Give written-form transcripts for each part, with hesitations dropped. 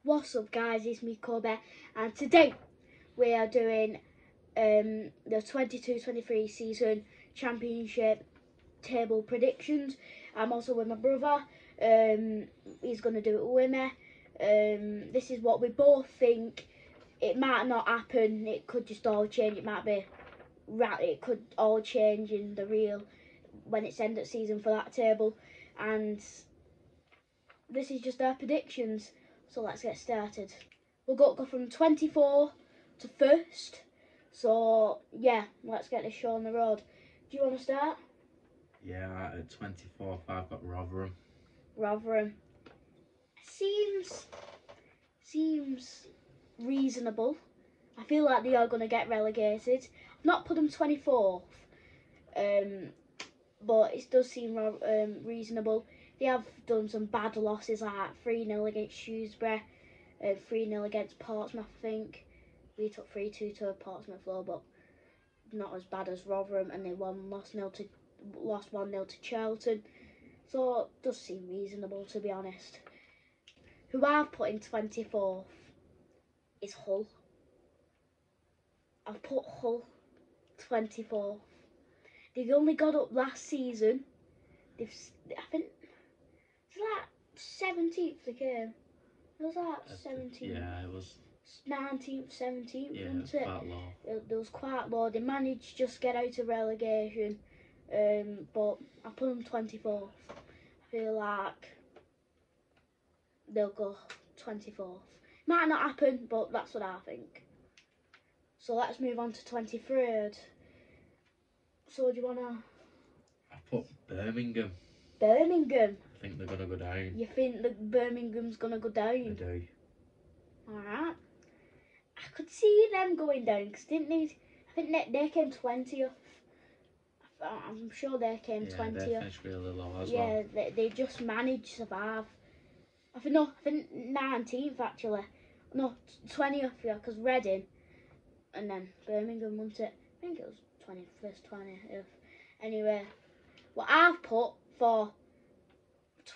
What's up guys, it's me Kobe, and today we are doing the 22-23 season championship table predictions. I'm also with my brother, he's going to do it with me. This is what we both think. It might not happen, it could just all change, it might be right, it could all change in the real when it's end of season for that table, and this is just our predictions. So let's get started. We'll go from 24 to 1st. So yeah, let's get this show on the road. Do you want to start? Yeah, at 24th I've got Rotherham. Rotherham. Seems reasonable. I feel like they are going to get relegated. I've not put them 24th, but it does seem reasonable. They have done some bad losses, like 3-0 against Shrewsbury, 3-0 against Portsmouth, I think. We took 3-2 to Portsmouth though, but not as bad as Rotherham, and they lost 1-0 to Charlton. So it does seem reasonable, to be honest. Who I've put in 24th is Hull. I've put Hull 24th. They only got up last season. I think it's like 17th they came. It was like 17th. Yeah, it was 19th, 17th, yeah, wasn't it? quite low. It was quite low. They managed to just get out of relegation, but I put them 24th. I feel like they'll go 24th. Might not happen, but that's what I think. So let's move on to 23rd. So do you want to... I put Birmingham. Birmingham? I think they're going to go down. You think that Birmingham's going to go down? I do. Alright. I could see them going down, because didn't they... I think they came 20th. I'm sure they came 20th. They finished really low as well. Yeah, they just managed to survive. I think 19th actually. No, 20th, yeah, because Reading and then Birmingham, wasn't it? I think it was 21st, 20th. Anyway, what I've put for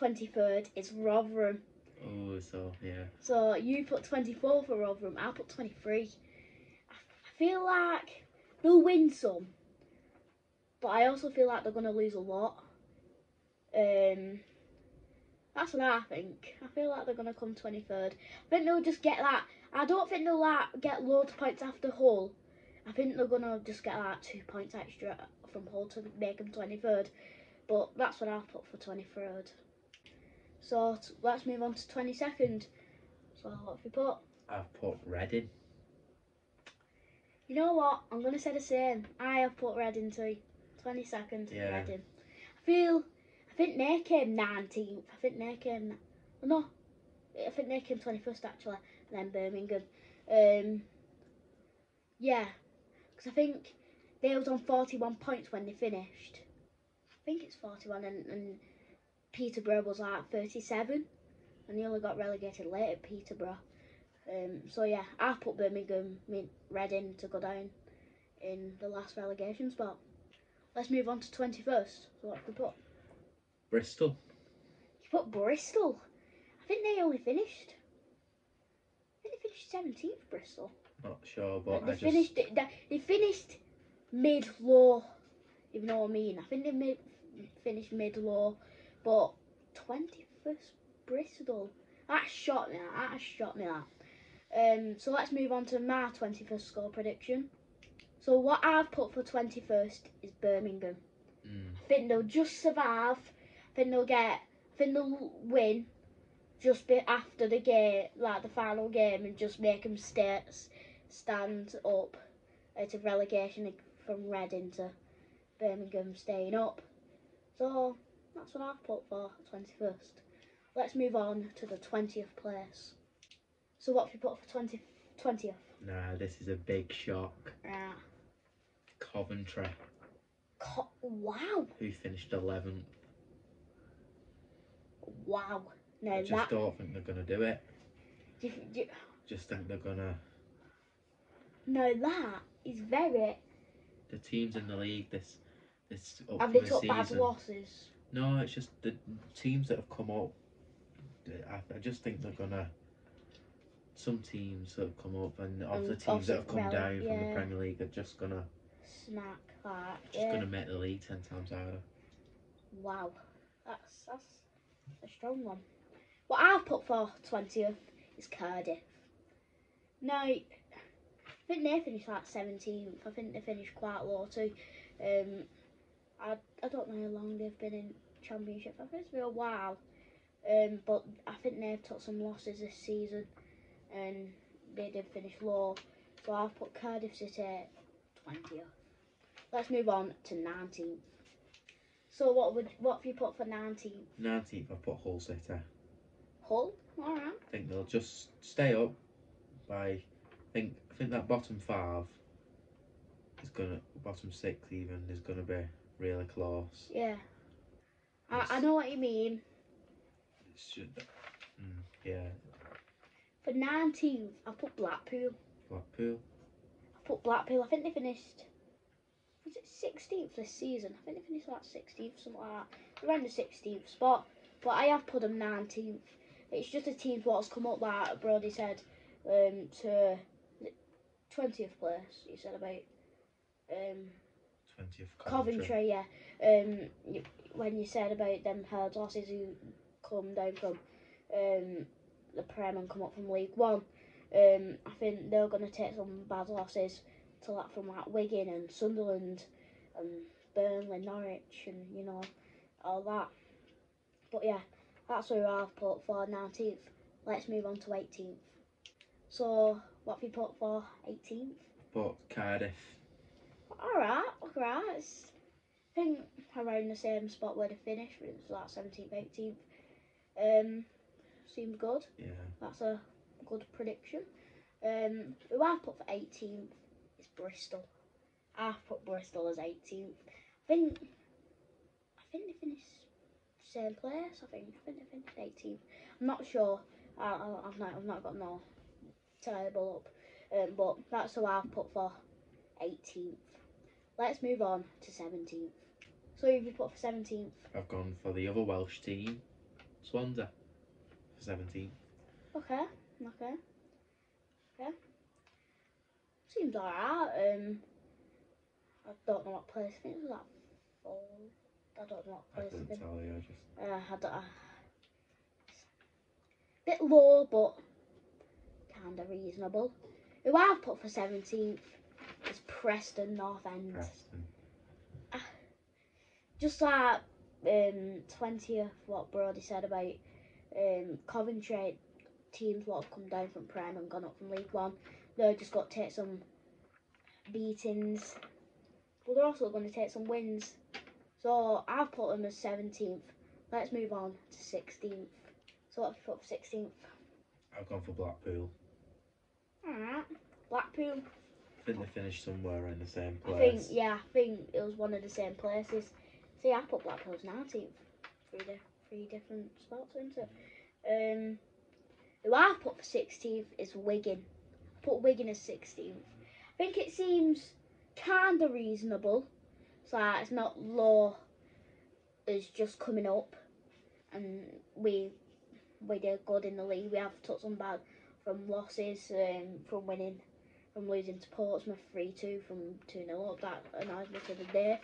23rd is Rotherham. Oh, so yeah. So you put 24 for Rotherham, I put 23. I feel like they'll win some, but I also feel like they're going to lose a lot. That's what I think. I feel like they're going to come 23rd. I think they'll just get like... I don't think they'll get loads of points after Hull. I think they're going to just get like 2 points extra from Hull to make them 23rd. But that's what I've put for 23rd. So let's move on to 22nd. So what have you put? I've put Reading. You know what? I'm going to say the same. I have put Reading too. 22nd, Yeah. Reading. I think they came 19th. I think they came 21st actually, and then Birmingham. Yeah, because I think they was on 41 points when they finished. I think it's 41, and Peterborough was like 37, and they only got relegated late at Peterborough. So yeah, I put Reading to go down in the last relegation spot. Let's move on to 21st. So what have we put? Bristol. You put Bristol? I think they only finished... I think they finished 17th, Bristol. Not sure, but They finished mid-low, if you know what I mean. I think they finished mid-low, but 21st Bristol. That shocked me, So let's move on to my 21st score prediction. So what I've put for 21st is Birmingham. I think they'll just survive. I think they'll win just after the game, like the final game, and just make them stand up out of relegation from Reading to Birmingham staying up. So that's what I've put for 21st. Let's move on to the 20th place. So what have you put for 20th? Nah, this is a big shock. Right. Coventry. Wow. Who finished 11th. Wow. No, I just don't think they're going to do it. Just think they're going to... No, that is very... The teams in the league this Have they upcoming took season... bad losses? No, it's just the teams that have come up. I just think they're going to some teams that have come up, and of the And teams that have come obviously down from the yeah. Premier League are just gonna Smack that. gonna make the league 10 times harder. Wow, that's a strong one. What I've put for 20th is Cardiff. Now, I think they finished like 17th. I think they finished quite low too. I don't know how long they've been in Championship. I think it's been a while. But I think they've took some losses this season, and they did finish low. So I've put Cardiff City 20th. Let's move on to 19th. So what have you put for 19th? 19th, I've put Hull City. Hull, all right. I think they'll just stay up by. I think that bottom 5 is bottom 6 even is gonna be really close. Yeah, I know what you mean. It should. Yeah. For 19th, I put Blackpool. Blackpool. I put Blackpool. I think they finished. Was it 16th this season? I think they finished like 16th, something like that. Around the 16th spot. But I have put them 19th. It's just a team what's come up, like Brody said, to 20th place. He said about 20th Coventry, yeah. When you said about them hard losses who come down from the Prem and come up from League One, I think they're going to take some bad losses to from Wigan and Sunderland and Burnley, Norwich, and all that. But yeah, that's who I've put for 19th. Let's move on to 18th. So what have you put for 18th? But Cardiff. Alright. I think around the same spot where they finished, it was like 17th, 18th. Seems good. Yeah. That's a good prediction. Who I've put for 18th is Bristol. I've put Bristol as 18th. I think they finished same place. I think they finished 18th. I'm not sure. I've not got no table up. But that's who I've put for 18th. Let's move on to 17th. So who have you put for 17th? I've gone for the other Welsh team, Swansea, for 17th. Okay. Seems alright. I don't know what place. I think it was that 4. I don't know what place. I couldn't tell you. I don't. Bit low, but kind of reasonable. Who I've put for 17th is Preston North End. Preston. Just like 20th, what Brody said about Coventry, teams what have come down from Prem and gone up from League One. They're just got to take some beatings, but they're also going to take some wins. So I've put them as 17th. Let's move on to 16th. So what have you put for 16th? I've gone for Blackpool. Alright, Blackpool. I think they finished somewhere in the same place. I think it was one of the same places. See, I put Blackpool as 19th. Three different spots, isn't it? Who I put for 16th is Wigan. I put Wigan as 16th. I think it seems kind of reasonable. It's not low as just coming up. And we did good in the league. We have took some bad from losses, from losing to Portsmouth 3-2, from 2-0 up. That annoys me to the day.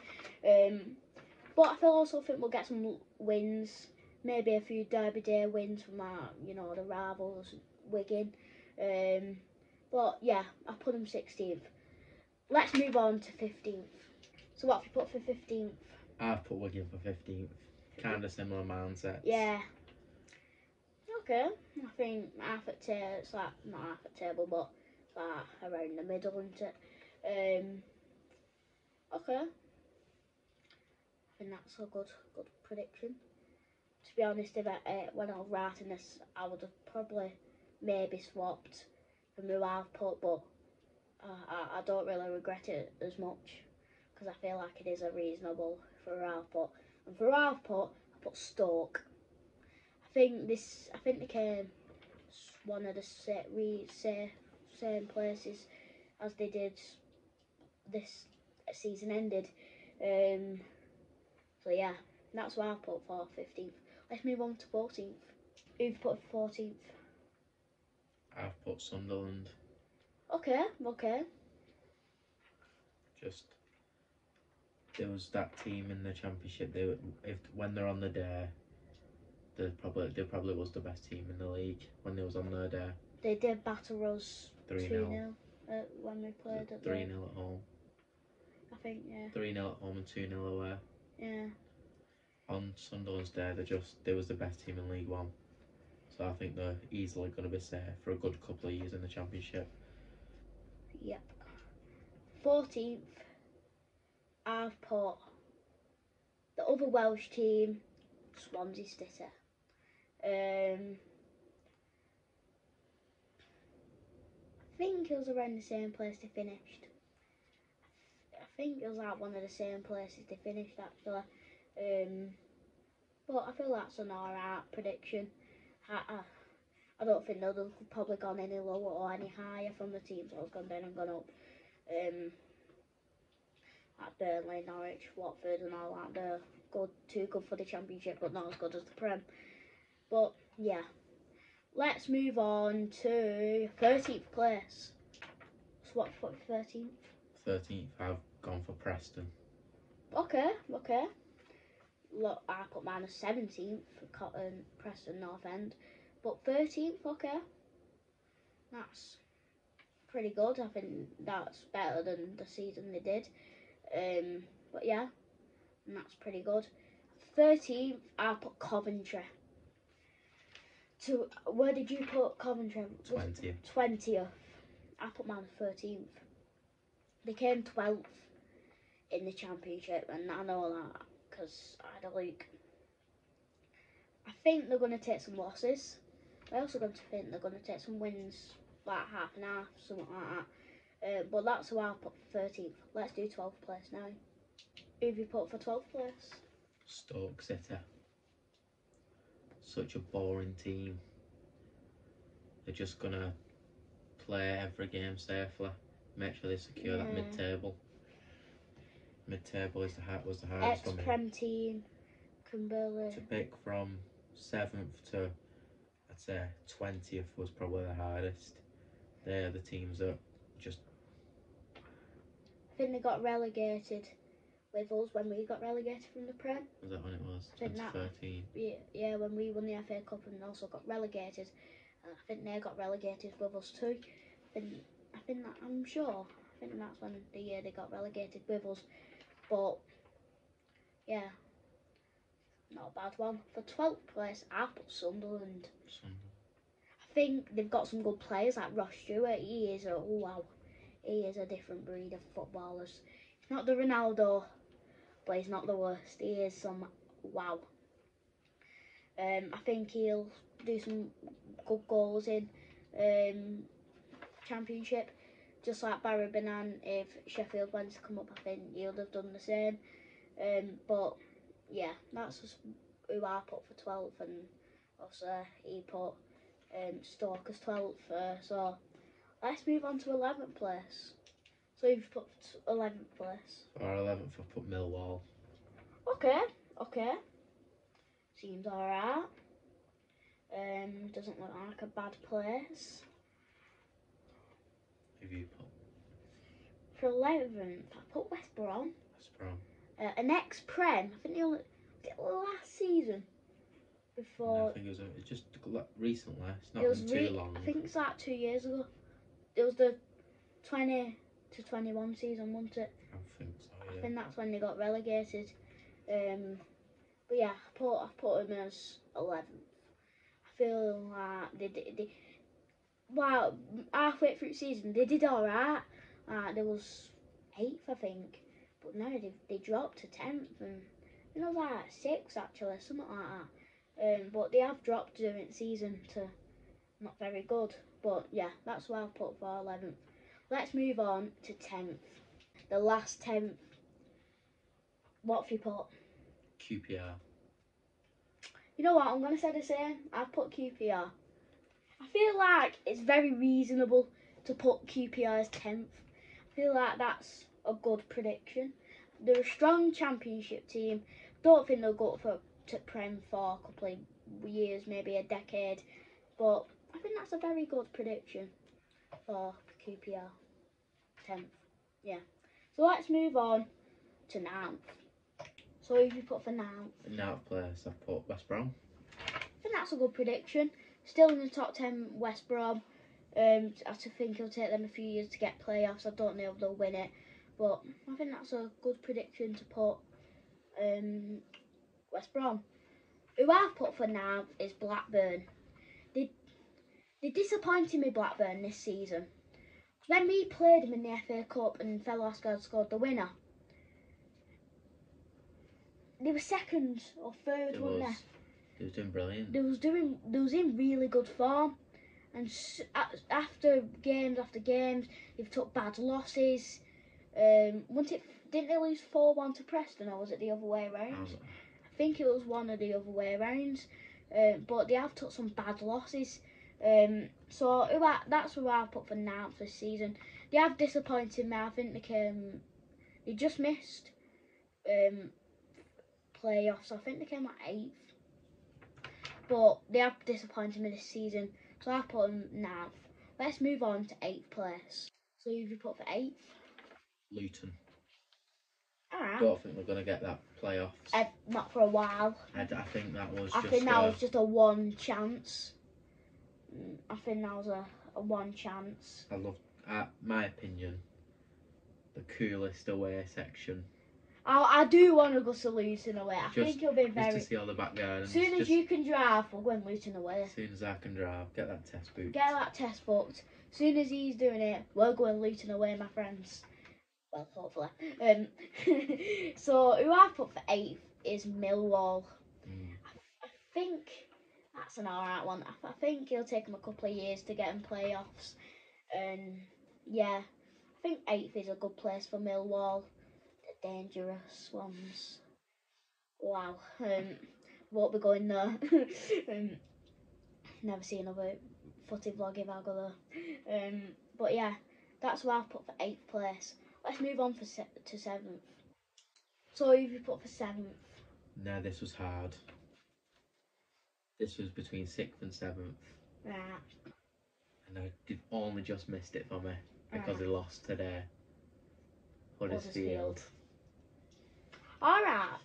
But I also think we'll get some wins. Maybe a few Derby Day wins from the rivals, Wigan. But yeah, I put them 16th. Let's move on to 15th. So what have you put for 15th? I've put Wigan for 15th. Kind of similar mindsets. Yeah. Okay. I think half at table. It's like not half at table, but it's like around the middle, isn't it? Okay. I think that's a good prediction. To be honest, if when I was writing this, I would have probably maybe swapped from who I've put, but I don't really regret it as much because I feel like it is a reasonable for who I've put. And for who I've put, I put Stoke. I think they came one of the same places as they did this season ended. So yeah, that's what I put for 15th. Let's move on to 14th. Who've put 14th? I've put Sunderland. Okay. Just there was that team in the Championship. When they're on the day, they probably was the best team in the league when they was on their day. They did batter us 3-0 when we played at 3-0 at home. I think, yeah. 3-0 at home and 2-0 away. Yeah. On Sunderland's day, they was the best team in League One. So I think they're easily going to be safe for a good couple of years in the Championship. Yep. 14th, I've put the other Welsh team, Swansea City. I think it was around the same place they finished. I think it was at one of the same places they finished, actually. But I feel that's an alright prediction. I don't think they'll have probably gone any lower or any higher from the teams that have gone down and gone up. Like Burnley, Norwich, Watford and all that, they're too good for the Championship, but not as good as the Prem. But yeah, let's move on to 13th place. So what for 13th? 13th, I've gone for Preston. Okay. Look, I put mine as 17th for Preston North End, but 13th. Okay, that's pretty good. I think that's better than the season they did. But yeah, and that's pretty good. 13th, I put Coventry. So where did you put Coventry? 20th. 20th. I put mine as 13th. They came 12th in the Championship, and I know that because I had a look. I think they're going to take some losses. I also going to think they're going to take some wins, like half and half, something like that. But that's who I put for 13th. Let's do 12th place now. Who have you put for 12th place? Stoke City. Such a boring team. They're just going to play every game safely. Make sure they secure that mid-table. Mid-table was the hardest for me. Ex-Prem team, Kimberley. To pick from 7th to, I'd say, 20th was probably the hardest. They're the teams that just... I think they got relegated with us when we got relegated from the Prem. Was that when it was? I think 2013? Yeah, when we won the FA Cup and also got relegated. I think they got relegated with us too. I'm sure. I think that's when the year they got relegated with us. But yeah, not a bad one. For 12th place, I put Sunderland. I think they've got some good players like Ross Stewart. He is a different breed of footballers. He's not the Ronaldo, but he's not the worst. He is some wow. I think he'll do some good goals in Championship. Just like Barry Banan, if Sheffield went to come up, I think he would have done the same. But yeah, that's just who I put for 12th, and also he put Stoke as 12th. So let's move on to 11th place. So you've put 11th place. For 11th, I put Millwall. Okay. Seems alright. Doesn't look like a bad place. Who have you put? For 11th, I put West Brom. West Brom. An ex-Prem. I think was it last season? Before. No, I think it was just recently. It's not been too long. I think it's like 2 years ago. It was the 20 to 21 season, wasn't it? I think so, yeah. I think that's when they got relegated. But yeah, I put them as 11th. I feel like they well, halfway through the season they did alright. There was 8th, I think, but now they dropped to 10th, and like 6th actually, something like that. But they have dropped during the season to not very good. But yeah, that's what I've put for 11th. Let's move on to 10th. The last 10th. What have you put? QPR. You know what, I'm going to say the same. I've put QPR. I feel like it's very reasonable to put QPR as 10th. I feel like that's a good prediction. They're a strong Championship team. Don't think they'll go to Prem for a couple of years, maybe a decade. But I think that's a very good prediction for QPR. 10th. Yeah. So let's move on to 9th. So who have you put for 9th? 9th place, I've put West Brom. I think that's a good prediction. Still in the top 10, West Brom. I think it'll take them a few years to get playoffs. I don't know if they'll win it, but I think that's a good prediction to put West Brom. Who I've put for 9th is Blackburn. They disappointed me, Blackburn, this season. When we played them in the FA Cup and Velasquez scored the winner, they were second or third, weren't they? They was doing brilliant. They was in really good form, and after games, they've took bad losses. Didn't they lose 4-1 to Preston, or was it the other way around? I think it was one of the other way arounds. But they have took some bad losses. So that's who I put for 9th this season. They have disappointed me. I think they just missed playoffs. I think they came at 8th. But they have disappointed me this season. So I put them 9th. Let's move on to 8th place. So who have you put for 8th? Luton. Alright. Don't think we're going to get that playoffs. Not for a while. I think that was just a one chance. I think that was a one chance. I love, my opinion, the coolest away section. I do want to go to Luton away. I think it'll be very... Just to see all the back gardens. As soon as you can drive, we're going Luton away. As soon as I can drive, get that test booked. Get that test booked. As soon as he's doing it, we're going Luton away, my friends. Well, hopefully. So, who I put for 8th is Millwall. I think that's an alright one. I think it'll take them a couple of years to get in playoffs. And, yeah, I think 8th is a good place for Millwall. The dangerous ones. Wow. Won't be going there. Never seen another footy vlog if I go there. But, yeah, that's what I've put for 8th place. Let's move on to 7th. So who have you put for 7th? No, this was hard. This was between 6th and 7th. Right. And I only just missed it for me because they lost today. Huddersfield. Alright.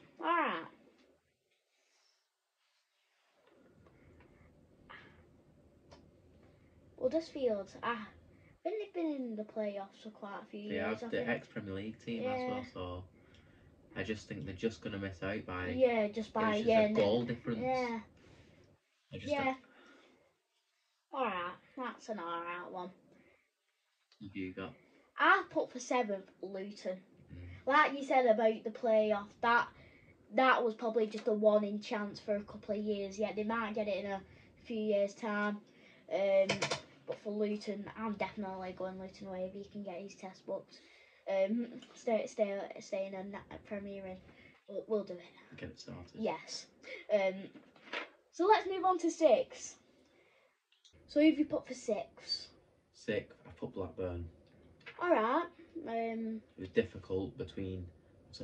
Huddersfield, I think they've been in the playoffs for quite a few years. They have the ex-Premier League team as well, so I just think they're just going to miss out by... Yeah, just by... a goal difference. Yeah. Don't... Alright, that's an alright one. What have you got? I put for 7th, Luton. Like you said about the playoff, that was probably just a one-in chance for a couple of years. Yeah, they might get it in a few years' time. But for Luton, I'm definitely going Luton away if he can get his test booked. Stay in a Premier Inn. We'll do it. Get it started. Yes. So let's move on to 6th. So who have you put for 6th? 6th, I put Blackburn. Alright. It was difficult between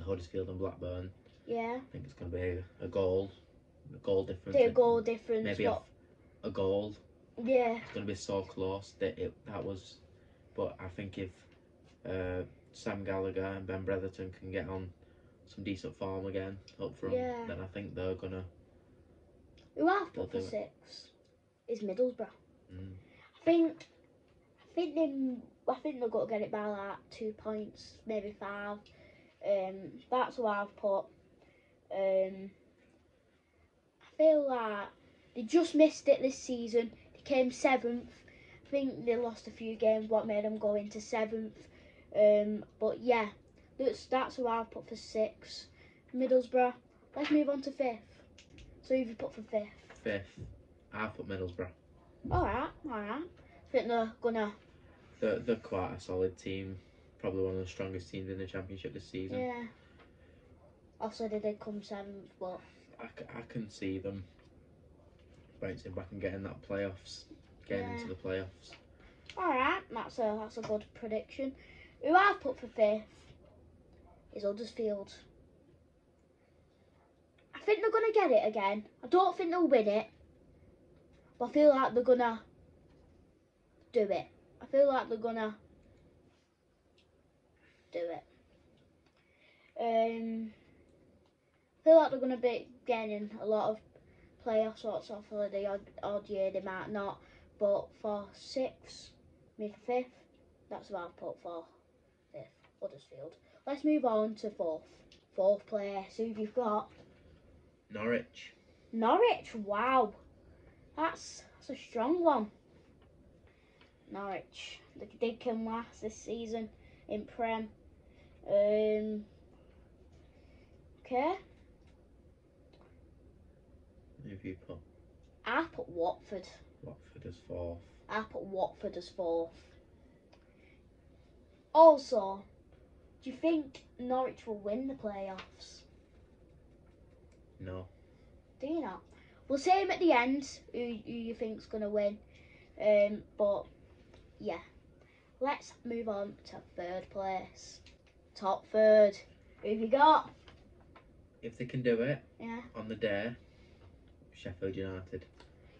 Huddersfield and Blackburn. Yeah. I think it's going to be a goal difference. A goal difference. Maybe a goal. Yeah. It's going to be so close that was. But I think if Sam Gallagher and Ben Bretherton can get on some decent form again up front, then I think they're going to. Who I've put for 6th is Middlesbrough. I think they're going to get it by like 2 points, maybe 5. That's what I've put. I feel like they just missed it this season. They came 7th. I think they lost a few games, what made them go into 7th. But yeah, that's what I've put for 6th. Middlesbrough. Let's move on to 5th. So who have you put for 5th? 5th, I put Middlesbrough. Alright. I think they're gonna... They're quite a solid team. Probably one of the strongest teams in the Championship this season. Yeah. Also, they did come 7th, but... I can see them bouncing back and getting that playoffs. Getting into the playoffs. Alright, that's a good prediction. Who I've put for 5th is Huddersfield. I think they're going to get it again. I don't think they'll win it. But I feel like they're going to do it. I feel like they're gonna do it. I feel like they're gonna be getting a lot of playoff sorts of for the odd year. They might not, but for 6th, maybe 5th, that's what I've put for 5th. Huddersfield. Let's move on to 4th. 4th place. Who have you got? Norwich. Norwich. Wow, that's a strong one. Norwich. They did come last this season in Prem. Okay. Who have you put? I put Watford. Watford as 4th. I put Watford as 4th. Also, do you think Norwich will win the playoffs? No. Do you not? We'll say him at the end who you think's going to win. But, yeah. Let's move on to 3rd place. Top 3rd. Who have you got? If they can do it Yeah. on the day, Sheffield United.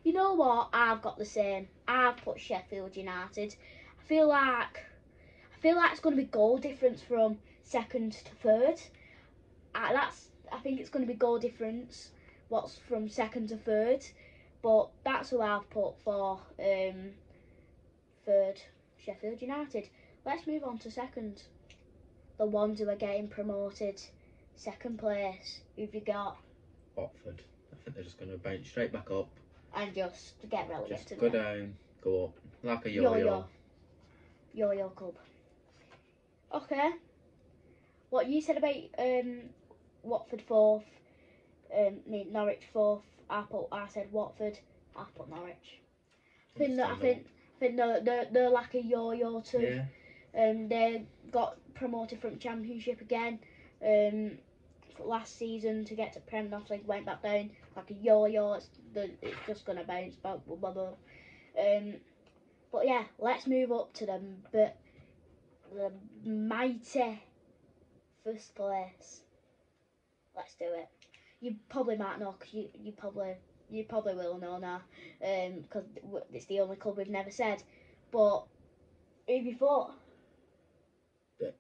You know what? I've got the same. I've put Sheffield United. I feel like it's going to be goal difference from 2nd to 3rd. I think it's going to be goal difference. What's from 2nd to 3rd, but that's who I've put for 3rd, Sheffield United. Let's move on to 2nd. The ones who are getting promoted. 2nd place. Who've you got? Watford. I think they're just going to bounce straight back up. And just get relegated. Just go down, go up, like a yo-yo. Yo-yo club. Okay. What you said about Watford 4th, Norwich 4th. I said Watford. I put Norwich. I think they're like a yo-yo too. Yeah. They got promoted from Championship again. Last season to get to Prem, obviously went back down like a yo-yo. It's just gonna bounce back. Blah, blah. But yeah, let's move up to the mighty 1st place. Let's do it. You probably might know, cause you probably will know now, because it's the only club we've never said. But who have you thought?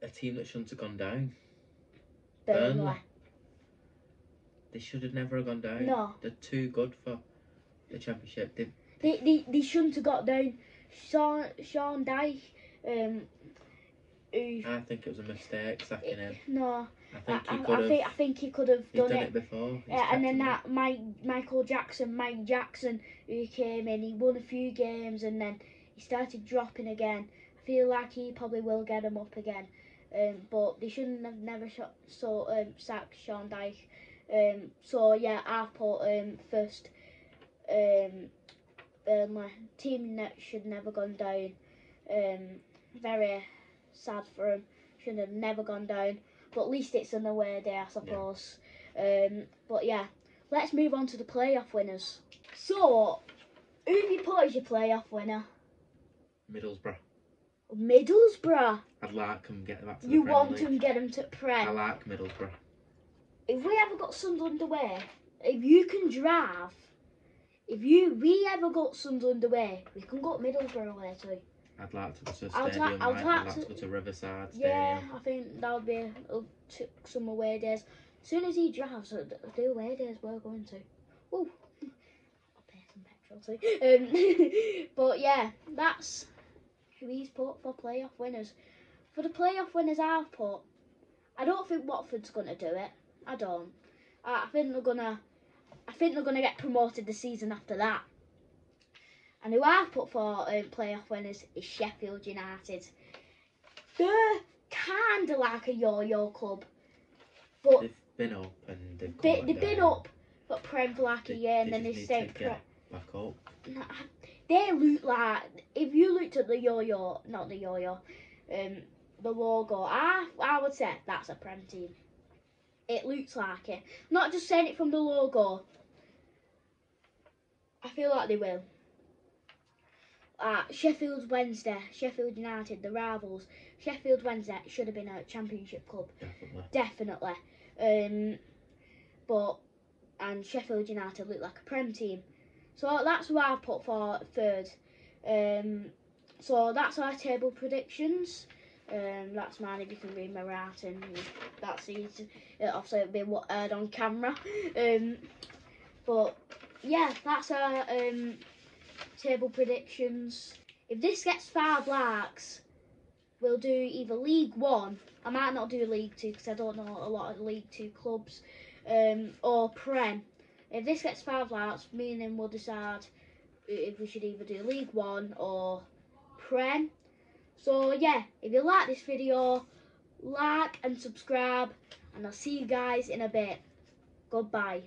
A team that shouldn't have gone down. Burnley. They should have never gone down. No. They're too good for the Championship. They shouldn't have got down. Sean Dyche, who I think it was a mistake sacking him. No. I think he could have done it before. And then that Mike Jackson, who came in, he won a few games and then he started dropping again. I feel like he probably will get him up again. But they shouldn't have never sacked Sean Dyche. So yeah, I've put 1st. Burnley, team that should never gone down. Very sad for him. Should have never gone down. But at least it's an away day, I suppose. Yeah. But yeah, let's move on to the playoff winners. So, who have you put as your playoff winner? Middlesbrough. I'd like them to get back to the You Premier want League. them to get them to Prem. I like Middlesbrough. If we ever got Sunderland away, if you can drive, we ever got Sunderland away, we can go to Middlesbrough away too. I'd like to go to a stadium. I'd like to go to Riverside Stadium. Yeah, I think that would be some away days. As soon as he drives, the away days we're going to. Woo! I'll pay some petrol too. But yeah, that's who he's put for playoff winners. For the playoff winners I've put, I don't think Watford's gonna do it. I don't. I think they're gonna get promoted the season after that. And who I've put for playoff winners is Sheffield United. They're kind of like a yo-yo club, but they've been up and they've been up for Prem for like a year, and then they stayed Prem back up. They look like, if you looked at the yo-yo, not the yo-yo, the logo, I would say that's a Prem team. It looks like it. Not just saying it from the logo. I feel like they will. Sheffield Wednesday, Sheffield United, the rivals. Sheffield Wednesday should have been a Championship club. Definitely. And Sheffield United look like a Prem team. So that's what I've put for 3rd. So that's our table predictions. That's mine if you can read my writing. That's easy. Obviously it'll be what aired on camera. But yeah, that's our table predictions. If this gets 5 likes, we'll do either League 1. I might not do League 2 because I don't know a lot of League 2 clubs. Or Prem. If this gets 5 likes, me and him will decide if we should either do League 1 or Prem. So yeah, if you like this video, like and subscribe, and I'll see you guys in a bit. Goodbye.